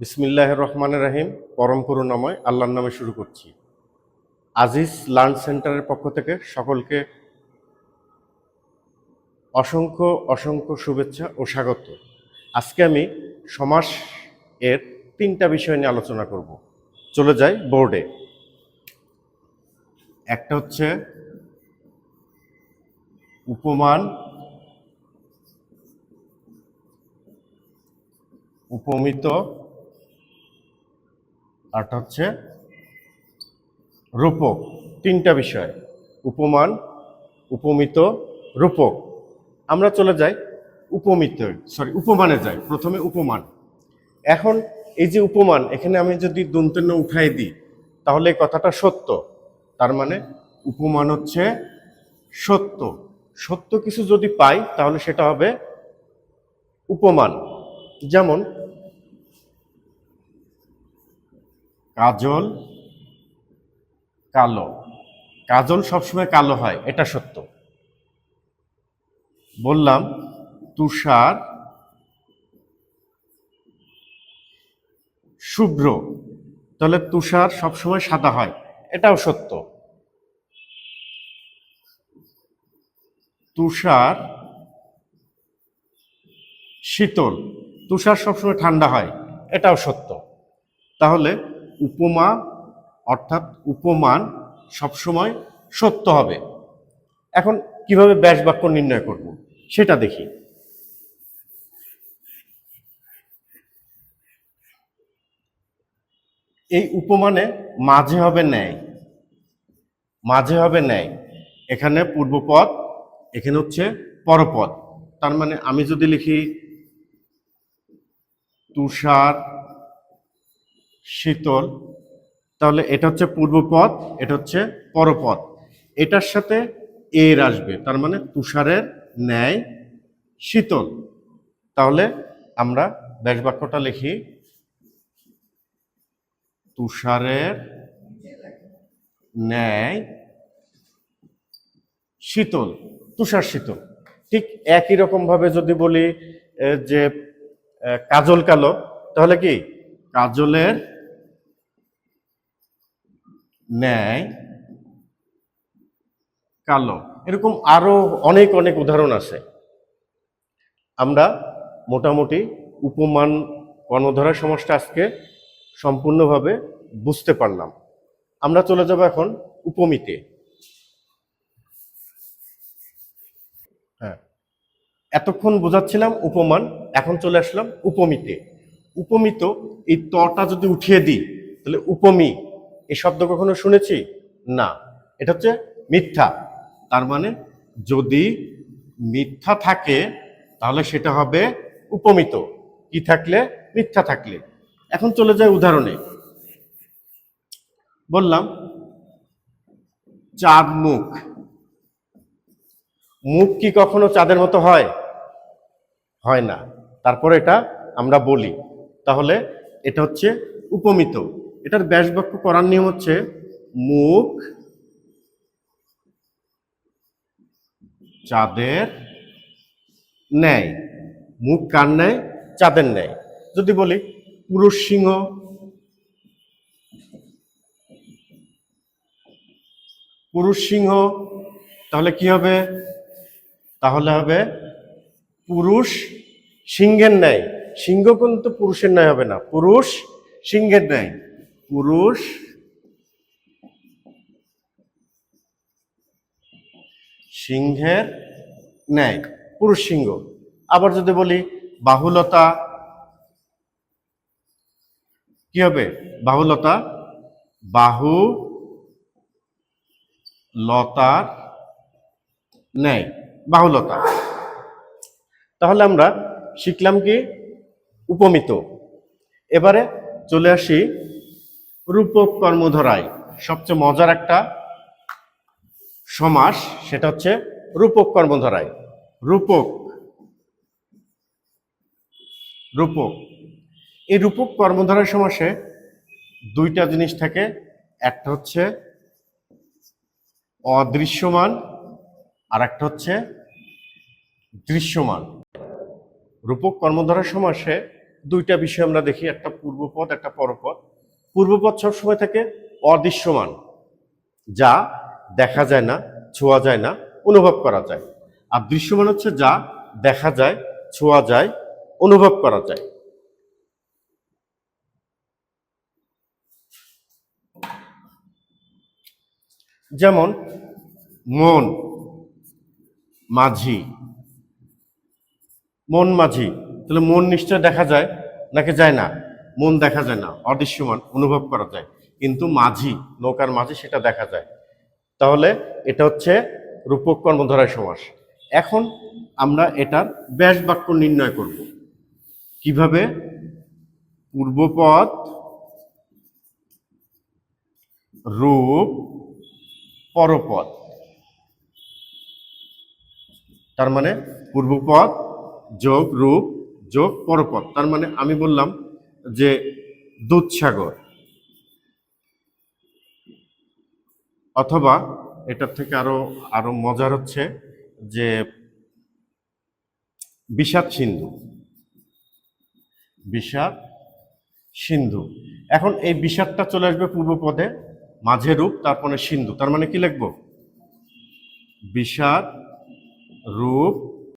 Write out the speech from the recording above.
বিসমিল্লাহির রহমানির রহিম। পরম করুণাময় আল্লাহর নামে শুরু করছি। আজিজ লার্ন সেন্টারের পক্ষ থেকে সকলকে অসংখ্য অসংখ্য শুভেচ্ছা ও স্বাগত। আজকে আমি সমাস এর 3টা বিষয় নিয়ে আলোচনা করব। চলে যাই বোর্ডে। একটা হচ্ছে উপমান, উপমিত, আরটা হচ্ছে রূপক। 3টা বিষয়, উপমান, উপমিত, রূপক। আমরা চলে যাই উপমানে যাই। প্রথমে উপমান। এখন এই যে উপমান, এখানে আমি যদি দন্তন্য উঠাই দিই তাহলে এই কথাটা সত্য। তার মানে উপমান হচ্ছে সত্য। সত্য কিছু যদি পাই তাহলে সেটা হবে উপমান। যেমন কাজল কালো, কাজল সবসময় কালো হয়, এটা সত্য। বললাম তুষার শুভ্র, তাহলে তুষার সবসময় সাদা হয়, এটাও সত্য। তুষার শীতল, তুষার সবসময় ঠান্ডা হয়, এটাও সত্য। তাহলে উপমা অর্থাৎ উপমান সবসময় সত্য হবে। এখন কিভাবে ব্যাস বাক্য নির্ণয় করব সেটা দেখি। এই উপমানে মাঝে হবে ন্যায়, মাঝে হবে ন্যায়। এখানে পূর্বপদ, এখানে হচ্ছে পরপদ। তার মানে আমি যদি লিখি তুষার শীতল, তাহলে এটা হচ্ছে পূর্বপদ, এটা হচ্ছে পরপদ। এটার সাথে এর আসবে, তার মানে তুষারের ন্যায় শীতল। তাহলে আমরা ব্যাস বাক্যটা লিখি তুষারের ন্যায় শীতল, তুষার শীতল। ঠিক একই রকম ভাবে যদি বলি যে কাজল কালো, তাহলে কি কাজলের ন্যায় কালো। এরকম আরো অনেক অনেক উদাহরণ আছে। আমরা মোটামুটি উপমান কর্ণধারয় সমাসটা আজকে সম্পূর্ণভাবে বুঝতে পারলাম। আমরা চলে যাব এখন উপমিতে। হ্যাঁ, এতক্ষণ বোঝাচ্ছিলাম উপমান, এখন চলে আসলাম উপমিতে। উপমিত, এই তটা যদি উঠিয়ে দিই তাহলে উপমি, এই শব্দ কখনো শুনেছি? না, এটা হচ্ছে মিথ্যা। তার মানে যদি মিথ্যা থাকে তাহলে সেটা হবে উপমিত। কি থাকলে? মিথ্যা থাকলে। এখন চলে যায় উদাহরণে। বললাম চাঁদ মুখ, মুখ কি কখনো চাঁদের মতো হয়? হয় না। তারপর এটা আমরা বলি, তাহলে এটা হচ্ছে উপমিত। এটার ব্যাস বাক্য করার নিয়ম হচ্ছে মুখ চাঁদের ন্যায়। মুখ কার ন্যায়? চাঁদের ন্যায়। যদি বলি পুরুষ সিংহ, পুরুষ সিংহ, তাহলে কি হবে? তাহলে হবে পুরুষ সিংহের ন্যায়। সিংহ কিন্তু পুরুষের ন্যায় হবে না, পুরুষ সিংহের ন্যায়। পুরুষ সিংহের ন্যায়, পুরুষ সিংহ। আবার যদি বলি বাহুলতা, কি হবে? বাহুলতা, বাহু লতার ন্যায়, বাহুলতা। তাহলে আমরা শিখলাম কি? উপমিত। এবারে চলে আসি রূপক কর্মধারায়। সবচেয়ে মজার একটা সমাস, সেটা হচ্ছে রূপক কর্মধারায়। রূপক, রূপক, এই রূপক কর্মধারয় সমাসে 2টা জিনিস থাকে। একটা হচ্ছে অদৃশ্যমান, আর একটা হচ্ছে দৃশ্যমান। রূপক কর্মধারয় সমাসে দুইটা বিষয় আমরা দেখি, একটা পূর্বপদ একটা পরপদ। পূর্বপদ সবসময় থাকে অদৃশ্যমান, যা দেখা যায় না, ছোঁয়া যায় না, অনুভব করা যায়। আর দৃশ্যমান হচ্ছে যা দেখা যায়, ছোঁয়া যায়, অনুভব করা যায়। যেমন মন, মাঝি। মন মাঝি, তাহলে মন নিশ্চয় দেখা যায় নাকি যায় না? মন দেখা যায় না, অদৃশ্যমান, অনুভব করা যায়। কিন্তু মাঝি, নৌকার মাঝি, সেটা দেখা যায়। তাহলে এটা হচ্ছে রূপক কর্মধারয় সমাস। এখন আমরা এটার ব্যাস বাক্য নির্ণয় করব কিভাবে? পূর্বপদ রূপ পরপদ, তার মানে পূর্বপদ যোগ রূপ যোগ পরপদ। তার মানে আমি বললাম যে দুধসাগর, অথবা এটার থেকে আরো আরো মজার হচ্ছে যে বিষাদ সিন্ধু, বিষাদ সিন্ধু। এখন এই বিষাদটা চলে আসবে পূর্বপদে, মাঝে রূপ, তারপরে সিন্ধু। তার মানে কি লিখবো? বিষাদ রূপ